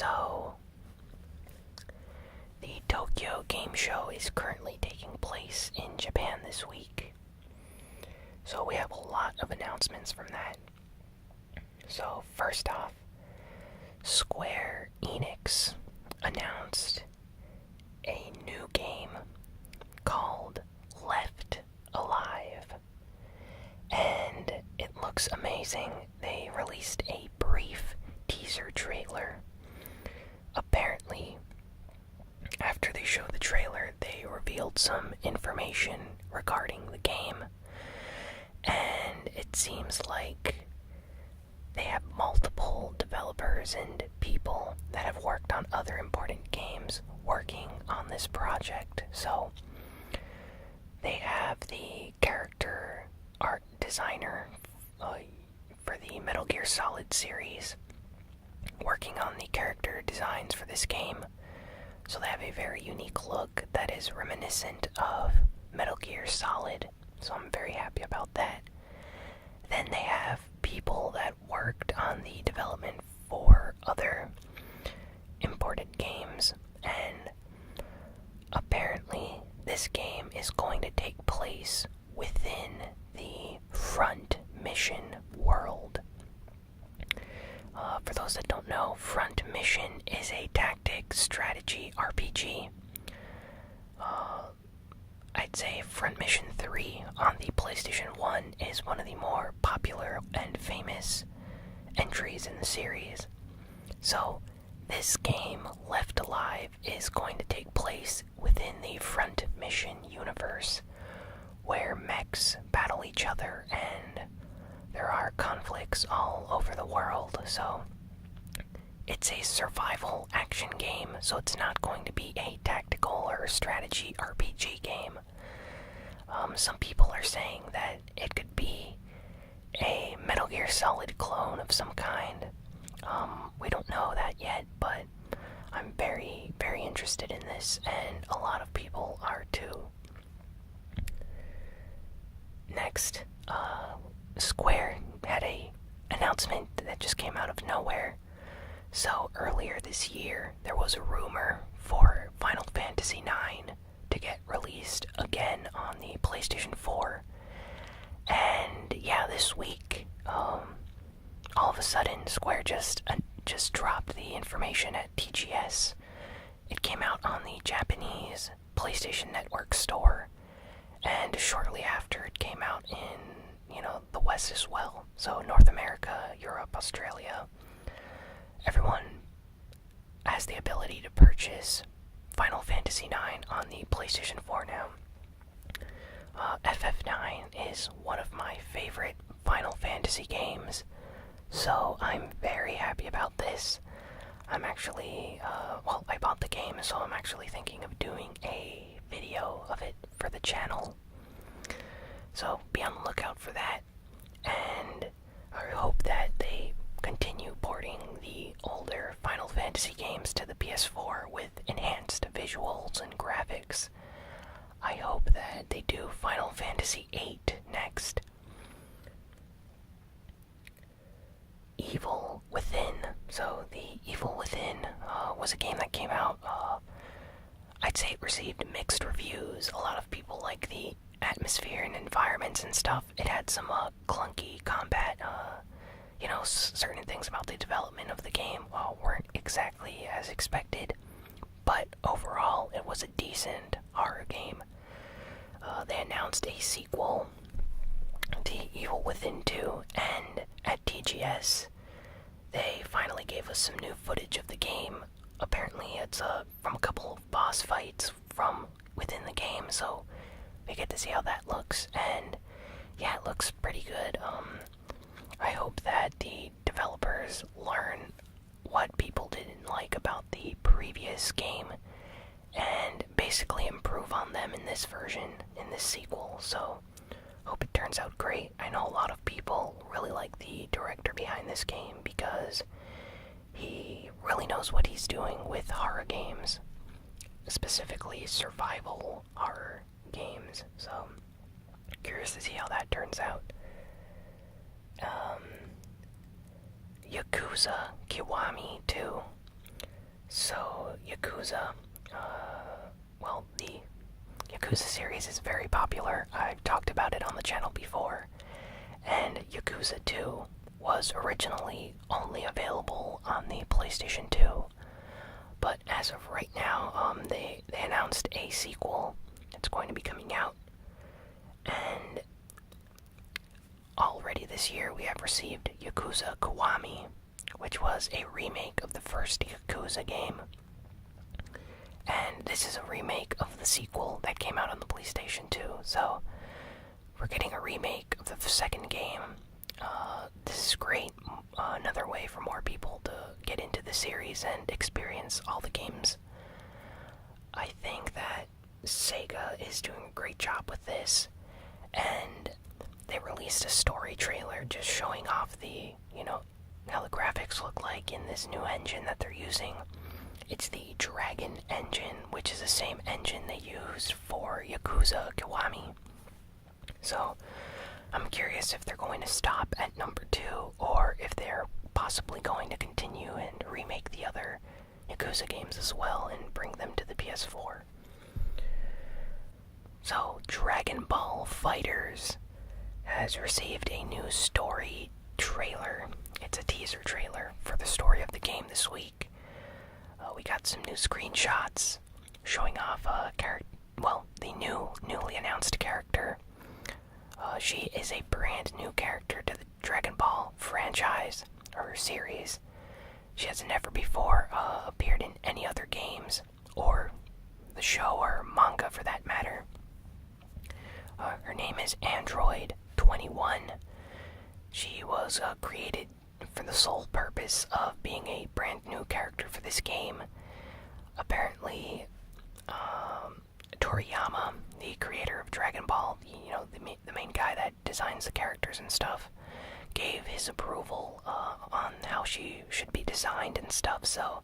So, the Tokyo Game Show is currently taking place in Japan this week. So we have a lot of announcements from that. So first off, Square Enix announced a new game called Left Alive. And it looks amazing. They released a brief teaser trailer. Apparently, after they showed the trailer, they revealed some information regarding the game. And it seems like they have multiple developers and people that have worked on other important games working on this project. So, they have the character art designer for the Metal Gear Solid series working on the character designs for this game. So they have a very unique look that is reminiscent of Metal Gear Solid. So I'm very happy about that. Then they have people that worked on the development for other important games. And apparently this game is going to take place within the Front Mission world. For those that don't know, Front Mission is a tactic strategy RPG. I'd say Front Mission 3 on the PlayStation 1 is one of the more popular and famous entries in the series. So, this game, Left Alive, is going to take place within the Front Mission universe, where mechs battle each other and there are conflicts all over the world. So it's a survival action game, so it's not going to be a tactical or strategy RPG game. Some people are saying that it could be a Metal Gear Solid clone of some kind. We don't know that yet, but I'm very, very interested in this, and a lot of people are too. Next, Square had a announcement that just came out of nowhere. So earlier this year, there was a rumor for Final Fantasy IX to get released again on the PlayStation 4. And yeah, this week, all of a sudden, Square just dropped the information at TGS. It came out on the Japanese PlayStation Network store, and shortly after it came out in, the West as well. So North America, Europe, Australia. Everyone has the ability to purchase Final Fantasy IX on the PlayStation 4 now. FF9 is one of my favorite Final Fantasy games, so I'm very happy about this. I'm actually, I bought the game, so I'm actually thinking of doing a video of it for the channel. So be on the lookout for that, and I hope that they continue porting the older Final Fantasy games to the PS4 with enhanced visuals and graphics. I hope that they do Final Fantasy VIII next. Evil Within. So the Evil Within was a game that came out, I'd say it received mixed reviews. A lot of people like the atmosphere and environments and stuff. It had some clunky combat. Certain things about the development of the game weren't exactly as expected. But overall, it was a decent horror game. They announced a sequel to Evil Within 2, and at TGS, they finally gave us some new footage of the game. Apparently, it's from a couple of boss fights from within the game, so we get to see how that looks, and yeah, it looks pretty good. I hope that the developers learn what people didn't like about the previous game and basically improve on them in this version, in this sequel. So hope it turns out great. I know a lot of people really like the director behind this game because he really knows what he's doing with horror games, specifically survival horror games. So curious to see how that turns out. Yakuza Kiwami 2. Yakuza. Well, the Yakuza series is very popular. I've talked about it on the channel before. And Yakuza 2 was originally only available on the PlayStation 2. But as of right now, they announced a sequel that's going to be coming out. And already this year we have received Yakuza Kiwami, which was a remake of the first Yakuza game. And this is a remake of the sequel that came out on the PlayStation 2. So we're getting a remake of the second game. This is great. Another way for more people to get into the series and experience all the games. I think that Sega is doing a great job with this. And they released a story trailer just showing off the, how the graphics look like in this new engine that they're using. It's the Dragon engine, which is the same engine they used for Yakuza Kiwami. So, I'm curious if they're going to stop at number 2, or if they're possibly going to continue and remake the other Yakuza games as well and bring them to the PS4. So, Dragon Ball FighterZ has received a new story trailer. It's a teaser trailer for the story of the game this week. We got some new screenshots showing off the newly announced character. She is a brand new character to the Dragon Ball franchise or series. She has never before appeared in any other games or the show or manga for that matter. Her name is Android 21. She was created for the sole purpose of being a brand new character for this game. Apparently, Toriyama, the creator of Dragon Ball, the main guy that designs the characters and stuff, gave his approval on how she should be designed and stuff. So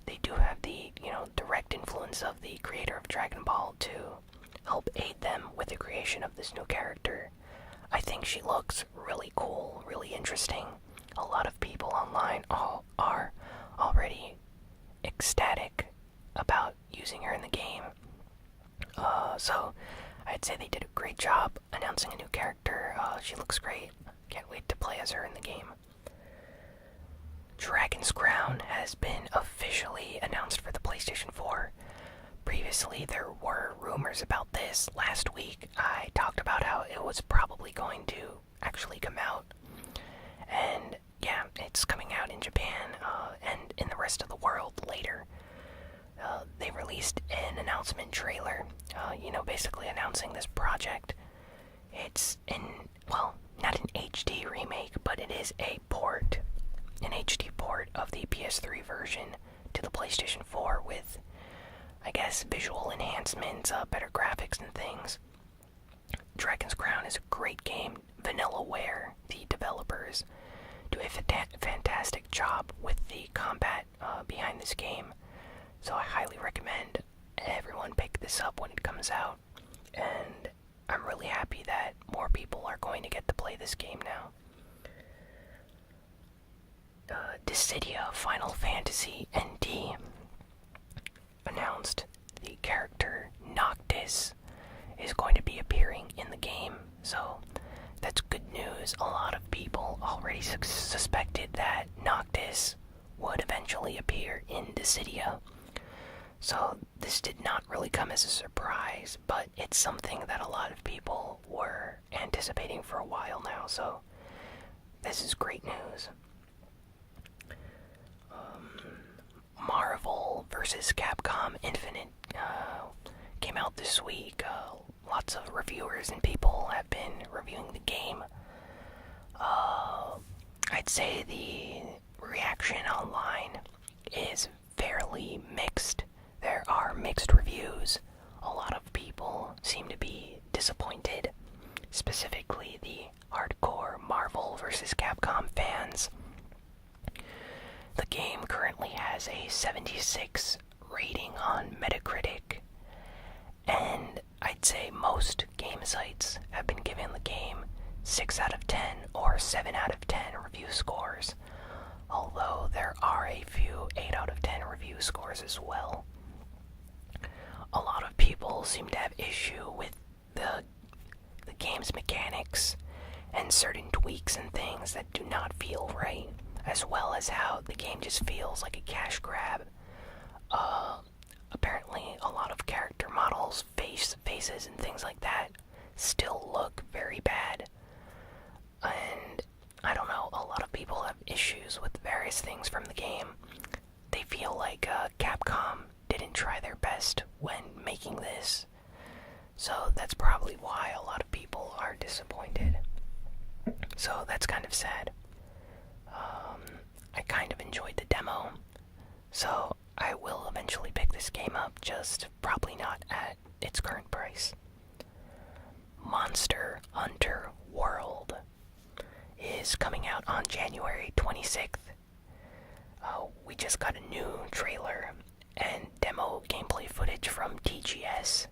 they do have the direct influence of the creator of Dragon Ball to help aid them with the creation of this new character. I think she looks really cool, really interesting. A lot of people online are already ecstatic about using her in the game. So I'd say they did a great job announcing a new character. She looks great. Can't wait to play as her in the game. Dragon's Crown has been officially announced for the PlayStation 4. Previously, there were rumors about this. Last week, I talked about how it was probably going to actually come out. And yeah, it's coming out in Japan and in the rest of the world later. They released an announcement trailer, basically announcing this project. It's not an HD remake, but it is an HD port of the PS3 version to the PlayStation 4 with, I guess, visual enhancements, better graphics and things. Dragon's Crown is a great game. Vanillaware, the developers, do a fantastic job with the combat behind this game. So I highly recommend everyone pick this up when it comes out. And I'm really happy that more people are going to get to play this game now. Dissidia Final Fantasy NT announced the character Noctis is going to be appearing in the game. So that's good news. A lot of people already suspected that Noctis would eventually appear in Dissidia. So this did not really come as a surprise, but it's something that a lot of people were anticipating for a while now, so this is great news. Marvel vs. Capcom Infinite came out this week. Lots of reviewers and people have been reviewing the game. I'd say the reaction online is fairly mixed. There are mixed reviews. A lot of people seem to be disappointed, specifically the hardcore Marvel vs. Capcom fans. The game currently has a 76 rating on Metacritic, and I'd say most game sites have been giving the game 6 out of 10 or 7 out of 10 review scores, although there are a few 8 out of 10 review scores as well. people seem to have issue with the game's mechanics and certain tweaks and things that do not feel right, as well as how the game just feels like a cash grab. Apparently, a lot of character models, faces, and things like that still look very bad. And I don't know, a lot of people have issues with various things from the game. They feel like Capcom didn't try their best when making this. So that's probably why a lot of people are disappointed. So that's kind of sad. I kind of enjoyed the demo. So I will eventually pick this game up, just probably not at its current price. Monster Hunter World is coming out on January 26th. We just got a new trailer and demo gameplay footage from TGS.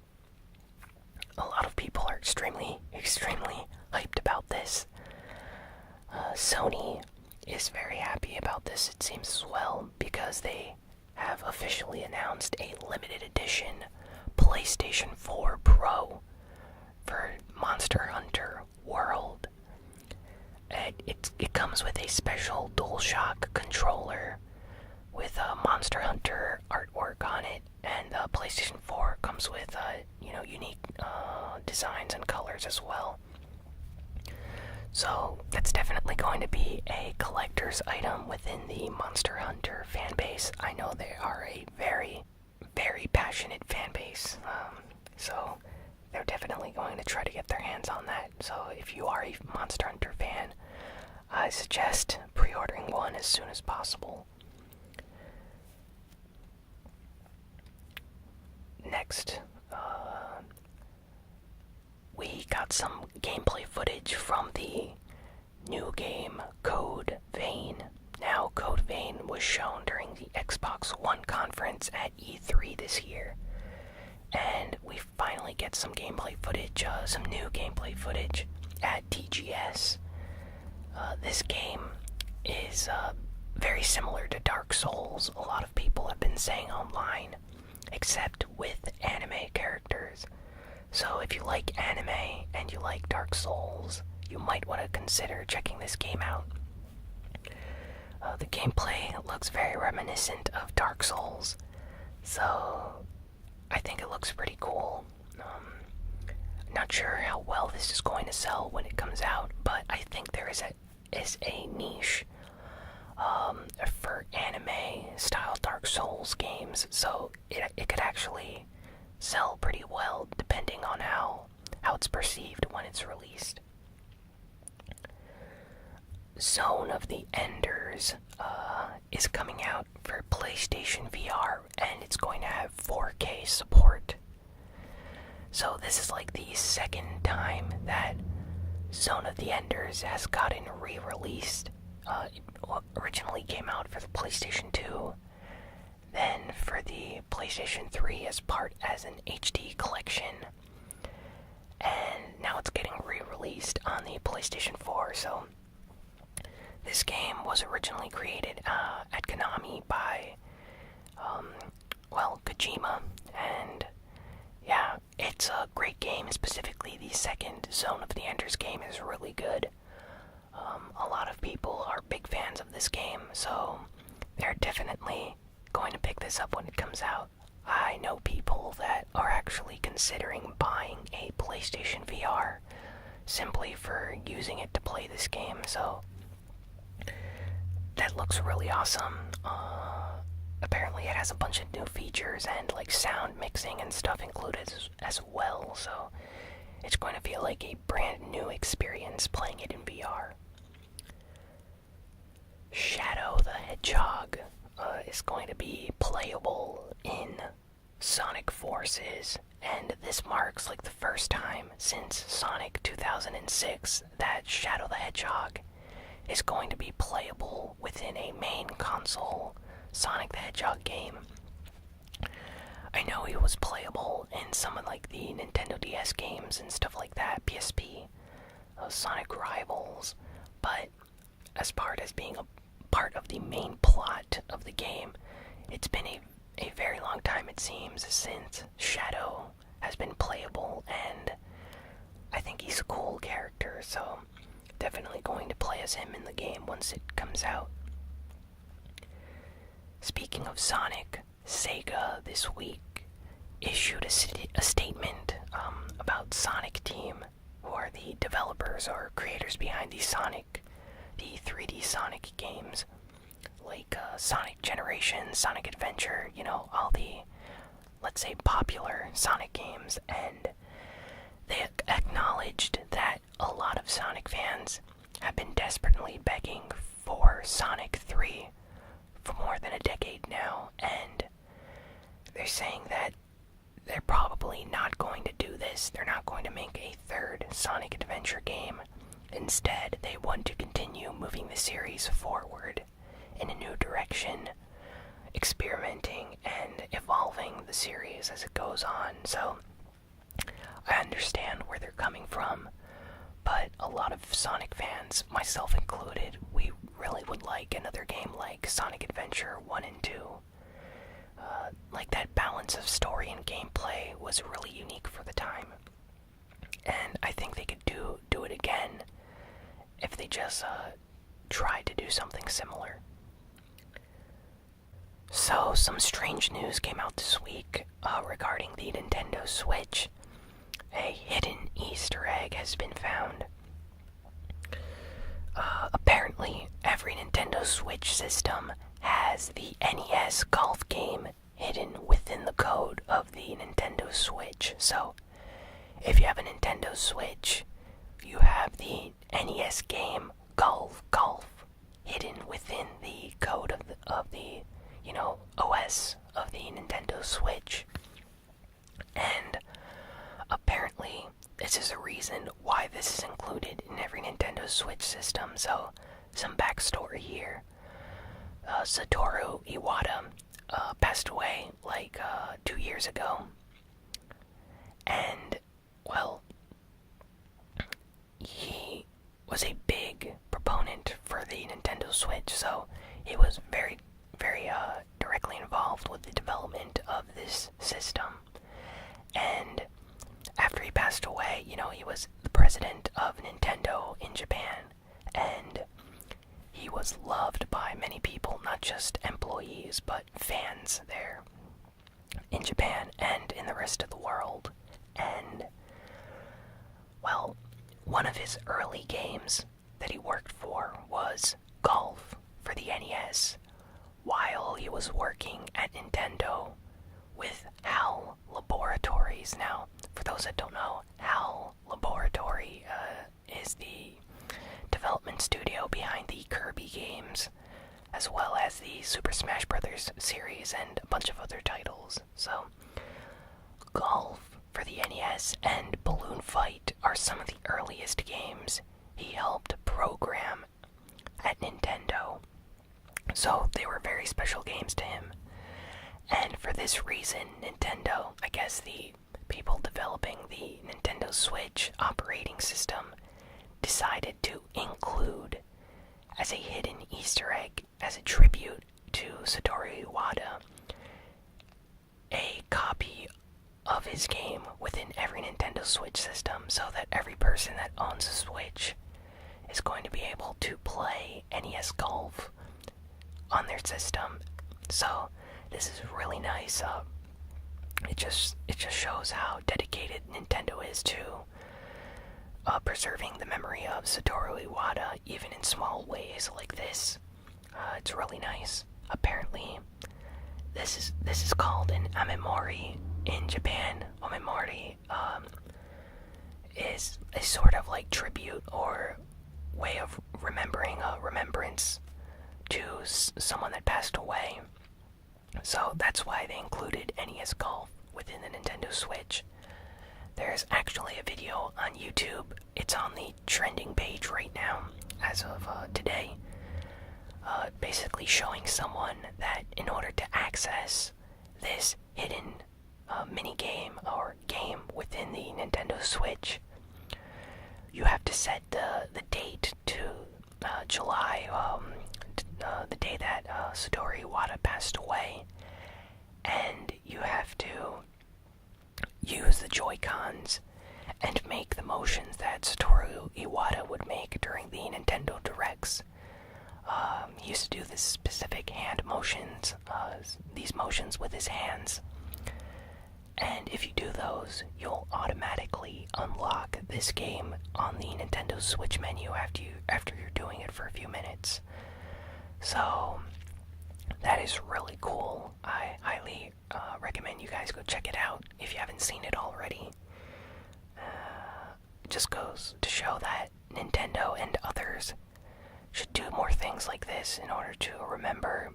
A lot of people are extremely hyped about this. Sony is very happy about this, it seems as well, because they have officially announced a limited edition PlayStation 4 Pro for Monster Hunter World. It comes with a special DualShock controller with Monster Hunter artwork on it, and the PlayStation 4 comes with unique designs and colors as well. So that's definitely going to be a collector's item within the Monster Hunter fan base. I know they are a very, very passionate fan base, so they're definitely going to try to get their hands on that. So if you are a Monster Hunter fan, I suggest pre-ordering one as soon as possible. Next, we got some gameplay footage from the new game Code Vein. Now, Code Vein was shown during the Xbox One conference at E3 this year. And we finally get some gameplay footage, some new gameplay footage at TGS. This game is very similar to Dark Souls, a lot of people have been saying online, except with anime characters. So if you like anime and you like Dark Souls, you might want to consider checking this game out. The gameplay looks very reminiscent of Dark Souls, so I think it looks pretty cool. Not sure how well this is going to sell when it comes out, but I think there is a niche for anime-style Dark Souls games, so it could actually sell pretty well depending on how it's perceived when it's released. Zone of the Enders is coming out for PlayStation VR, and it's going to have 4K support. So this is like the second time that Zone of the Enders has gotten re-released. It originally came out for the PlayStation 2, then for the PlayStation 3 as an HD collection, and now it's getting re-released on the PlayStation 4. So this game was originally created at Konami by, Kojima, and yeah, it's a great game. Specifically, the second Zone of the Enders game is really good. A lot of people are big fans of this game, so they're definitely going to pick this up when it comes out. I know people that are actually considering buying a PlayStation VR simply for using it to play this game, so that looks really awesome. Apparently it has a bunch of new features and like sound mixing and stuff included as well, so it's going to feel like a brand new experience playing it in VR. Shadow the Hedgehog is going to be playable in Sonic Forces, and this marks like the first time since Sonic 2006 that Shadow the Hedgehog is going to be playable within a main console Sonic the Hedgehog game. I know he was playable in some of like the Nintendo DS games and stuff like that, PSP, Sonic Rivals, but as being a part of the main plot of the game, it's been a very long time, it seems, since Shadow has been playable, and I think he's a cool character, so definitely going to play as him in the game once it comes out. Speaking of Sonic, Sega this week issued a statement about Sonic Team, who are the developers or creators behind the 3D Sonic games, like Sonic Generations, Sonic Adventure, all the, let's say, popular Sonic games, and they acknowledged that a lot of Sonic fans have been desperately begging for Sonic 3 for more than a decade now, and they're saying that they're probably not going to do this. They're not going to make a third Sonic Adventure game. Instead, they want to continue moving the series forward in a new direction, experimenting and evolving the series as it goes on. So, I understand where they're coming from, but a lot of Sonic fans, myself included, we really would like another game like Sonic Adventure 1 and 2. Like, that balance of story and gameplay was really unique for the time. And I think they could do it again if they just tried to do something similar. So, some strange news came out this week regarding the Nintendo Switch. A hidden Easter egg has been found. Apparently, every Nintendo Switch system has the NES Golf game hidden within the code of the Nintendo Switch. So, if you have a Nintendo Switch, you have the NES game Golf hidden within the code of the OS of the Nintendo Switch. And apparently, this is a reason why this is included in every Nintendo Switch system. So, some backstory here. Satoru Iwata passed away like 2 years ago. And, well, he was a big proponent for the Nintendo Switch, so he was very directly involved with the development of this system. And after he passed away, he was the president of Nintendo in Japan, and he was loved by many people, not just employees, but fans there in Japan and in the rest of the world. And, well, one of his early games that he worked for was Golf for the NES, while he was working at Nintendo with HAL Laboratories. Now, for those that don't know, HAL Laboratory is the development studio behind the Kirby games, as well as the Super Smash Bros. Series and a bunch of other titles. So, Golf for the NES and Balloon Fight are some of the earliest games he helped program at Nintendo. So, they were very special games to him. And for this reason, Nintendo, I guess the people developing the Nintendo Switch operating system, decided to include as a hidden Easter egg, as a tribute to Satoru Iwata, a copy of his game within every Nintendo Switch system, so that every person that owns a Switch is going to be able to play NES Golf on their system. So this is really nice. It just shows how dedicated Nintendo is to preserving the memory of Satoru Iwata, even in small ways like this. It's really nice. Apparently, this is called an amemori in Japan. Amemori is a sort of like tribute or way of remembering a remembrance to someone that passed away. So that's why they included NES Golf within the Nintendo Switch. There's actually a video on YouTube. It's on the trending page right now, as of today. Basically showing someone that in order to access this hidden mini-game or game within the Nintendo Switch, you have to set the date to July, the day that Satoru Iwata passed away, and you have to use the the Joy-Cons and make the motions that Satoru Iwata would make during the Nintendo Directs. He used to do this specific hand motions, these motions with his hands. And if you do those, you'll automatically unlock this game on the Nintendo Switch menu after you're doing it for a few minutes. So that is really cool. I highly recommend you guys go check it out if you haven't seen it already. Just goes to show that Nintendo and others should do more things like this in order to remember,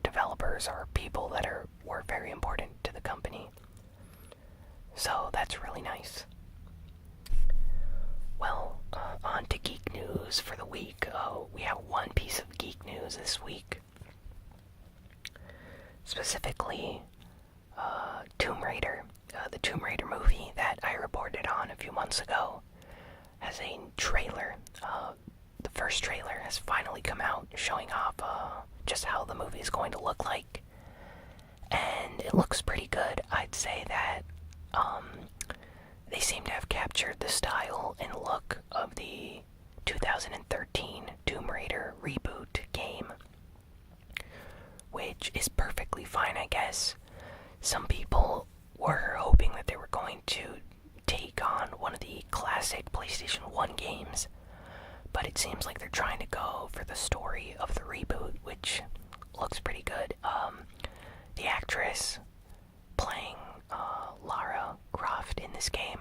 developers are people that were very important to the company. So that's really nice. Well, on to geek news for the week. We have one piece of geek news this week. Specifically, Tomb Raider. The Tomb Raider movie that I reported on a few months ago has a trailer. The first trailer has finally come out, showing off just how the movie is going to look like. And it looks pretty good. I'd say that they seem to have captured the style and look of the 2013 Tomb Raider reboot game, which is perfectly fine, I guess. Some people were hoping that they were going to take on one of the classic PlayStation 1 games, but it seems like they're trying to go for the story of the reboot, which looks pretty good. The actress playing Lara Croft in this game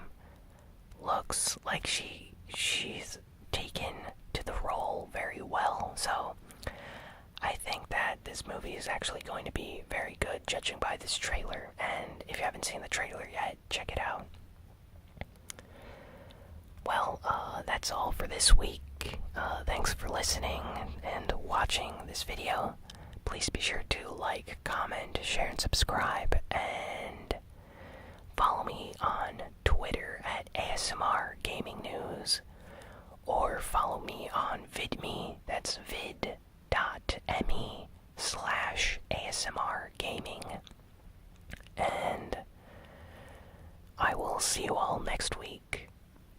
looks like she's taken to the role very well, so I think that this movie is actually going to be very good, judging by this trailer. And if you haven't seen the trailer yet, check it out. Well, that's all for this week. Thanks for listening and watching this video. Please be sure to like, comment, share, and subscribe. And follow me on Twitter at ASMR Gaming News. Or follow me on VidMe, that's vid.me/ASMR Gaming. And I will see you all next week.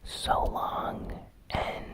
So long, and